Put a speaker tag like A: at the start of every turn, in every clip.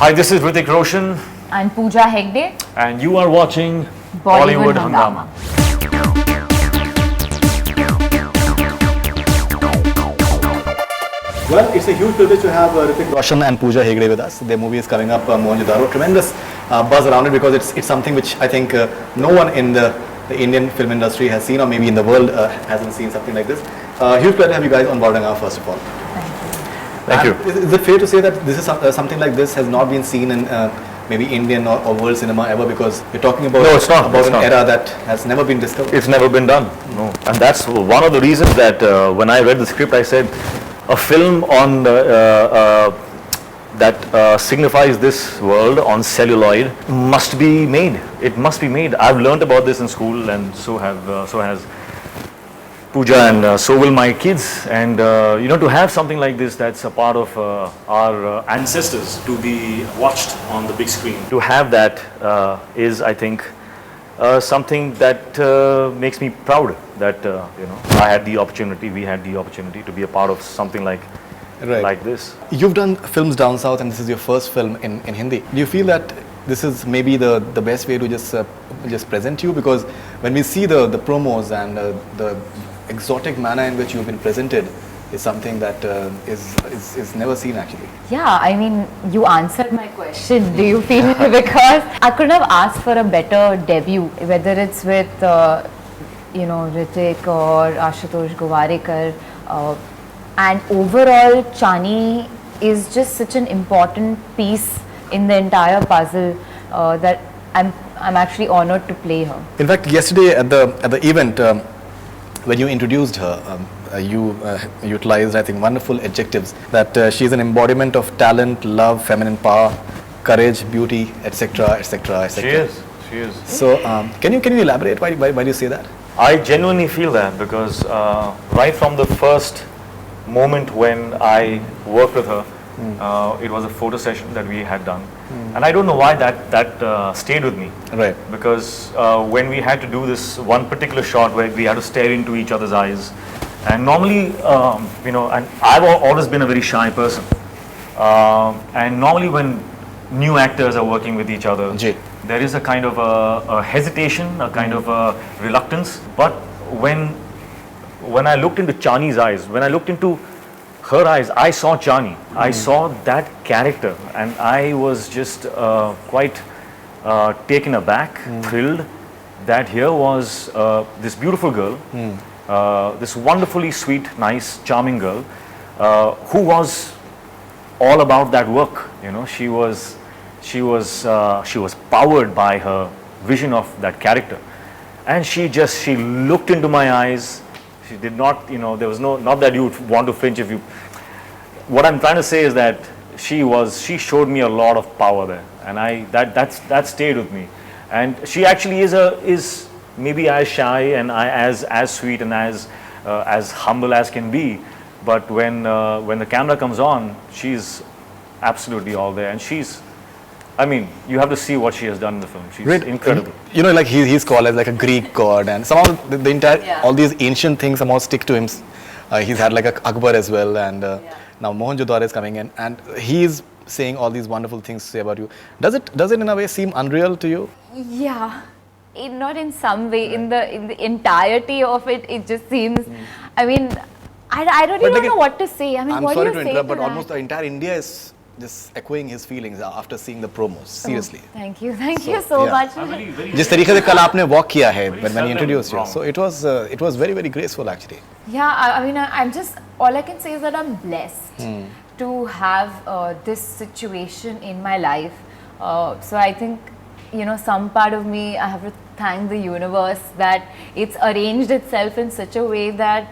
A: Hi, this is Hrithik Roshan.
B: And Pooja Hegde.
A: And you are watching
B: Bollywood Hungama.
C: Well, it's a huge privilege to have Hrithik Roshan and Pooja Hegde with us. Their movie is coming up, Mohenjo Daro. Tremendous buzz around it because it's something which I think no one in the Indian film industry has seen, or maybe in the world hasn't seen something like this. Huge pleasure to have you guys on Bollywood Hungama, first of all.
A: Thank you.
C: Is it fair to say that this is something like this has not been seen in maybe Indian or world cinema ever, because you're talking about, an era that has never been discovered?
A: It's never been done. No. And that's one of the reasons that when I read the script, I said a film on that signifies this world on celluloid must be made. It must be made. I've learned about this in school, and so has Pooja, and so will my kids. And to have something like this that's a part of our ancestors to be watched on the big screen, to have that is, I think, something that makes me proud that I had the opportunity, we had the opportunity to be a part of something like this.
C: You've done films down south, and this is your first film in Hindi. Do you feel that this is maybe the best way to just present you? Because when we see the promos and the exotic manner in which you've been presented is something that is never seen actually.
B: Yeah, I mean, you answered my question. Do you feel because I couldn't have asked for a better debut, whether it's with Hrithik or Ashutosh Gowarekar, and overall Chaani is just such an important piece in the entire puzzle that I'm actually honored to play her.
C: In fact, yesterday at the event, when you introduced her, you utilized, I think, wonderful adjectives that she's an embodiment of talent, love, feminine power, courage, beauty, etc., etc., etc.
A: She is.
C: So, can you elaborate why do you say that?
A: I genuinely feel that because right from the first moment when I worked with her, it was a photo session that we had done, and I don't know why that stayed with me.
C: Right.
A: Because when we had to do this one particular shot where we had to stare into each other's eyes, and normally, and I've always been a very shy person, and normally when new actors are working with each other, there is a kind of a hesitation, a kind of a reluctance. But when I looked into Chaani's eyes, when I looked into her eyes, I saw Chaani. I saw that character, and I was just quite taken aback, thrilled that here was this beautiful girl, this wonderfully sweet, nice, charming girl, who was all about that work. She was powered by her vision of that character, and she looked into my eyes. She did not, there was not that you would want to flinch if you. What I'm trying to say is that she showed me a lot of power there, and that stayed with me. And she actually is maybe as shy and as sweet and as humble as can be, but when the camera comes on, she's absolutely all there, and you have to see what she has done in the film. She's incredible.
C: Like he's called as like a Greek god, and somehow the entire all these ancient things somehow stick to him. He's had like a Akbar as well, and now Mohenjo Daro is coming in, and he's saying all these wonderful things to say about you. Does it in a way seem unreal to you?
B: Yeah, not in some way. In the entirety of it, it just seems. I mean, I don't even know what to say. I mean,
C: I'm
B: what
C: sorry
B: do you
C: to
B: say
C: interrupt,
B: to
C: but
B: that?
C: almost the entire India is just echoing his feelings after seeing the promos. Seriously.
B: Thank you so much.
C: जिस तरीके से कल आपने walk किया है when he introduced you, so it was very, very graceful actually.
B: Yeah, I mean, I'm just, all I can say is that I'm blessed to have this situation in my life. So I think, some part of me, I have to thank the universe that it's arranged itself in such a way that,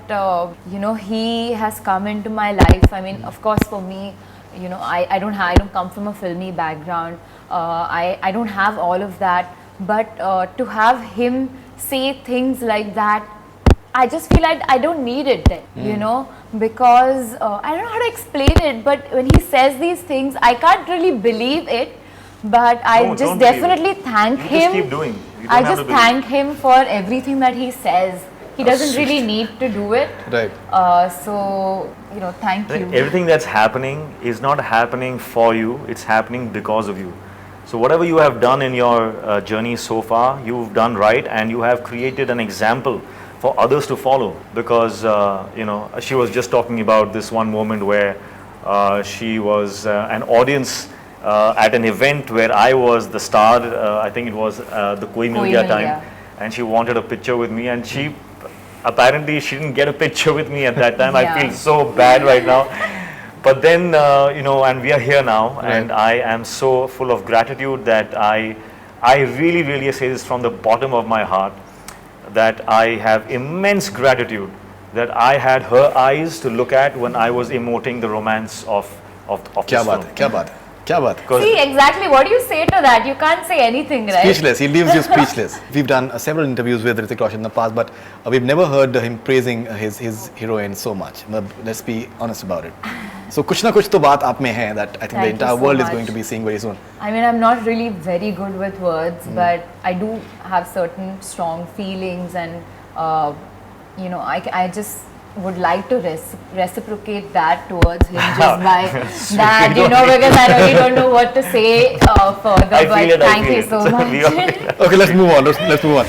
B: he has come into my life. I mean, of course, for me, I don't come from a filmy background. I don't have all of that, but to have him say things like that, I just feel like I don't need it, because I don't know how to explain it, but when he says these things, I can't really believe it, but I just definitely thank him.
A: Just keep doing.
B: I just thank him for everything that he says. He doesn't really need to do it.
C: Right.
B: So thank you.
A: Everything that's happening is not happening for you, it's happening because of you. So whatever you have done in your journey so far, you've done right, and you have created an example for others to follow. Because she was just talking about this one moment where she was an audience at an event where I was the star. I think it was the Koi Mil Gaya time, and she wanted a picture with me, and she apparently she didn't get a picture with me at that time.
B: Yeah.
A: I feel so bad right now. But then, and we are here now,
C: Right.
A: and I am so full of gratitude that I really, really say this from the bottom of my heart, that I have immense gratitude that I had her eyes to look at when I was emoting the romance of
C: क्या
A: this
C: बात
A: film.
C: है, क्या बात है, क्या बात है.
A: 'Cause
B: See, exactly. What do you say to that? You can't say anything, right?
C: Speechless. He leaves you speechless. We've done several interviews with Hrithik Roshan in the past, but we've never heard him praising his heroine so much. Let's be honest about it. So कुछ ना कुछ तो बात आप में है that I think the
B: Thank you
C: entire
B: so
C: world is
B: much.
C: going to be seeing very soon.
B: I mean, I'm not really very good with words, but I do have certain strong feelings, and I just would like to reciprocate that towards him just by that, because I really don't know what to say further.
A: I feel
B: But
A: it, I
B: thank
A: feel
B: you
A: it.
B: so
A: We all
B: much.
A: feel it.
C: Okay, let's move on. Let's move on.